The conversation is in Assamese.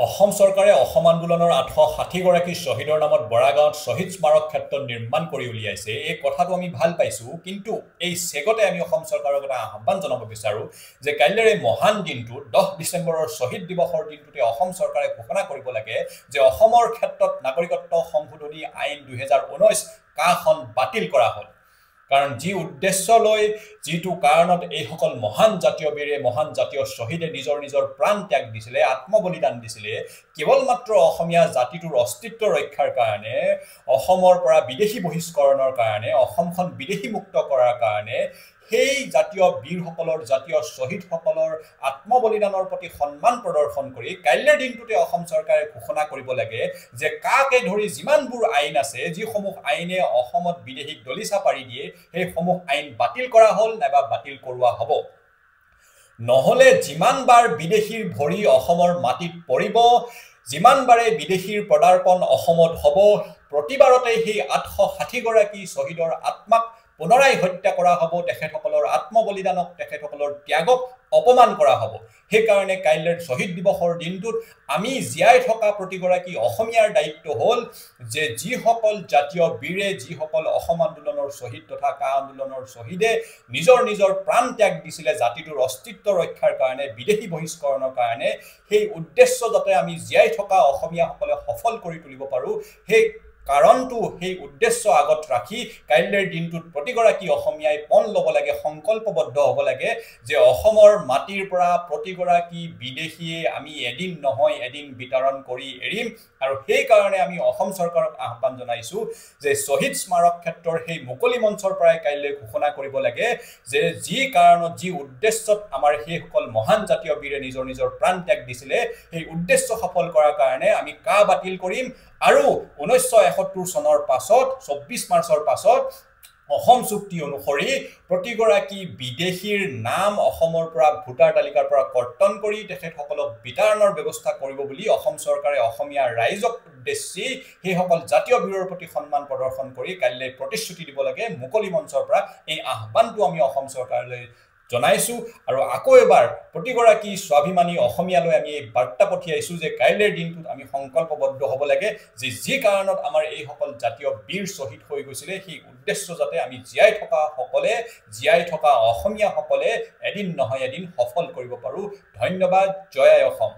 অসম চৰকাৰে অসম আন্দোলনৰ ৮৬০ গৰাকী শ্বহীদৰ নামত বৰাগাঁৱত শ্বহীদ স্মাৰক ক্ষেত্ৰ নিৰ্মাণ কৰি উলিয়াইছে। এই কথাটো আমি ভাল পাইছোঁ, কিন্তু এই চেগতে আমি অসম চৰকাৰক এটা আহ্বান জনাব বিচাৰোঁ যে কাইলৈৰ এই মহান দিনটোত ১০ ডিচেম্বৰৰ শ্বহীদ দিৱসৰ দিনটোতে অসম চৰকাৰে ঘোষণা কৰিব লাগে যে অসমৰ ক্ষেত্ৰত নাগৰিকত্ব সংশোধনী আইন ২০১৯ কাখন বাতিল কৰা হ'ল। কাৰণ যি উদ্দেশ্য লৈ যিটো কাৰণত এইসকল মহান জাতীয় বীৰে মহান জাতীয় শ্বহীদে নিজৰ নিজৰ প্ৰাণ ত্যাগ দিছিলে, আত্মবলিদান দিছিলে, কেৱল মাত্ৰ অসমীয়া জাতিটোৰ অস্তিত্ব ৰক্ষাৰ কাৰণে, অসমৰ পৰা বিদেশী বহিষ্কৰণৰ কাৰণে, অসমখন বিদেশী মুক্ত কৰাৰ কাৰণে, সেই জাতীয় বীৰসকলৰ জাতীয় শ্বহীদসকলৰ আত্মবলিদানৰ প্ৰতি সন্মান প্ৰদৰ্শন কৰি কাইলৈৰ দিনটোতে অসম চৰকাৰে ঘোষণা কৰিব লাগে যে কাকে ধৰি যিমানবোৰ আইন আছে, যিসমূহ আইনে অসমত বিদেশীক দলিচা পাৰি দিয়ে, সেইসমূহ আইন বাতিল কৰা হ'ল নাইবা বাতিল কৰোৱা হ'ব। নহ'লে যিমানবাৰ বিদেশীৰ ভৰি অসমৰ মাটিত পৰিব, যিমানবাৰে বিদেশীৰ পদাৰ্পণ অসমত হ'ব, প্ৰতিবাৰতে সেই ৮৬০ গৰাকী শ্বহীদৰ আত্মাক পুনৰাই হত্যা কৰা হ'ব, তেখেতসকলৰ আত্মবলিদানক, তেখেতসকলৰ ত্যাগক অপমান কৰা হ'ব। সেইকাৰণে কাইলৈৰ শ্বহীদ দিৱসৰ দিনটোত আমি জীয়াই থকা প্ৰতিগৰাকী অসমীয়াৰ দায়িত্ব হ'ল যে যিসকল জাতীয় বীৰে, যিসকল অসম আন্দোলনৰ শ্বহীদ তথা কা আন্দোলনৰ শ্বহীদে নিজৰ নিজৰ প্ৰাণ ত্যাগ দিছিলে জাতিটোৰ অস্তিত্ব ৰক্ষাৰ কাৰণে, বিদেশী বহিষ্কৰণৰ কাৰণে, সেই উদ্দেশ্য যাতে আমি জীয়াই থকা অসমীয়াসকলে সফল কৰি তুলিব পাৰোঁ, সেই কাৰণটো, সেই উদ্দেশ্য আগত ৰাখি কাইলৈৰ দিনটোত প্ৰতিগৰাকী অসমীয়াই পণ ল'ব লাগে, সংকল্পবদ্ধ হ'ব লাগে যে অসমৰ মাটিৰ পৰা প্ৰতিগৰাকী বিদেশীয়ে আমি এদিন নহয় এদিন বিতৰণ কৰি এৰিম। আৰু সেইকাৰণে আমি অসম চৰকাৰক আহ্বান জনাইছোঁ যে শ্বহীদ স্মাৰক ক্ষেত্ৰৰ সেই মুকলি মঞ্চৰ পৰাই কাইলৈ ঘোষণা কৰিব লাগে যে যি কাৰণত, যি উদ্দেশ্যত আমাৰ সেইসকল মহান জাতীয় বীৰে নিজৰ নিজৰ প্ৰাণ ত্যাগ দিছিলে, সেই উদ্দেশ্য সফল কৰাৰ কাৰণে আমি কা বাতিল কৰিম। আৰু ১৯৭১ চনৰ পাছত, ২৪ মাৰ্চৰ পাছত অসম চুক্তি অনুসৰি প্ৰতিগৰাকী বিদেশীৰ নাম অসমৰ পৰা ভোটাৰ তালিকাৰ পৰা কৰ্তন কৰি তেখেতসকলক বিতৰণৰ ব্যৱস্থা কৰিব বুলি অসম চৰকাৰে অসমীয়া ৰাইজক উদ্দেশ্যি সেইসকল জাতীয় বীৰৰ প্ৰতি সন্মান প্ৰদৰ্শন কৰি কাইলৈ প্ৰতিশ্ৰুতি দিব লাগে। মুকলি মঞ্চৰ পৰা এই আহ্বানটো আমি অসম চৰকাৰলৈ জনাইছোঁ। আৰু আকৌ এবাৰ প্ৰতিগৰাকী স্বাভিমানী অসমীয়ালৈ আমি এই বাৰ্তা পঠিয়াইছোঁ যে কাইলৈৰ দিনটোত আমি সংকল্পবদ্ধ হ'ব লাগে যে যি কাৰণত আমাৰ এইসকল জাতীয় বীৰ শ্বহীদ হৈ গৈছিলে, সেই উদ্দেশ্য যাতে আমি জীয়াই থকা সকলে, জীয়াই থকা অসমীয়াসকলে এদিন নহয় এদিন সফল কৰিব পাৰোঁ। ধন্যবাদ। জয় আই অসম।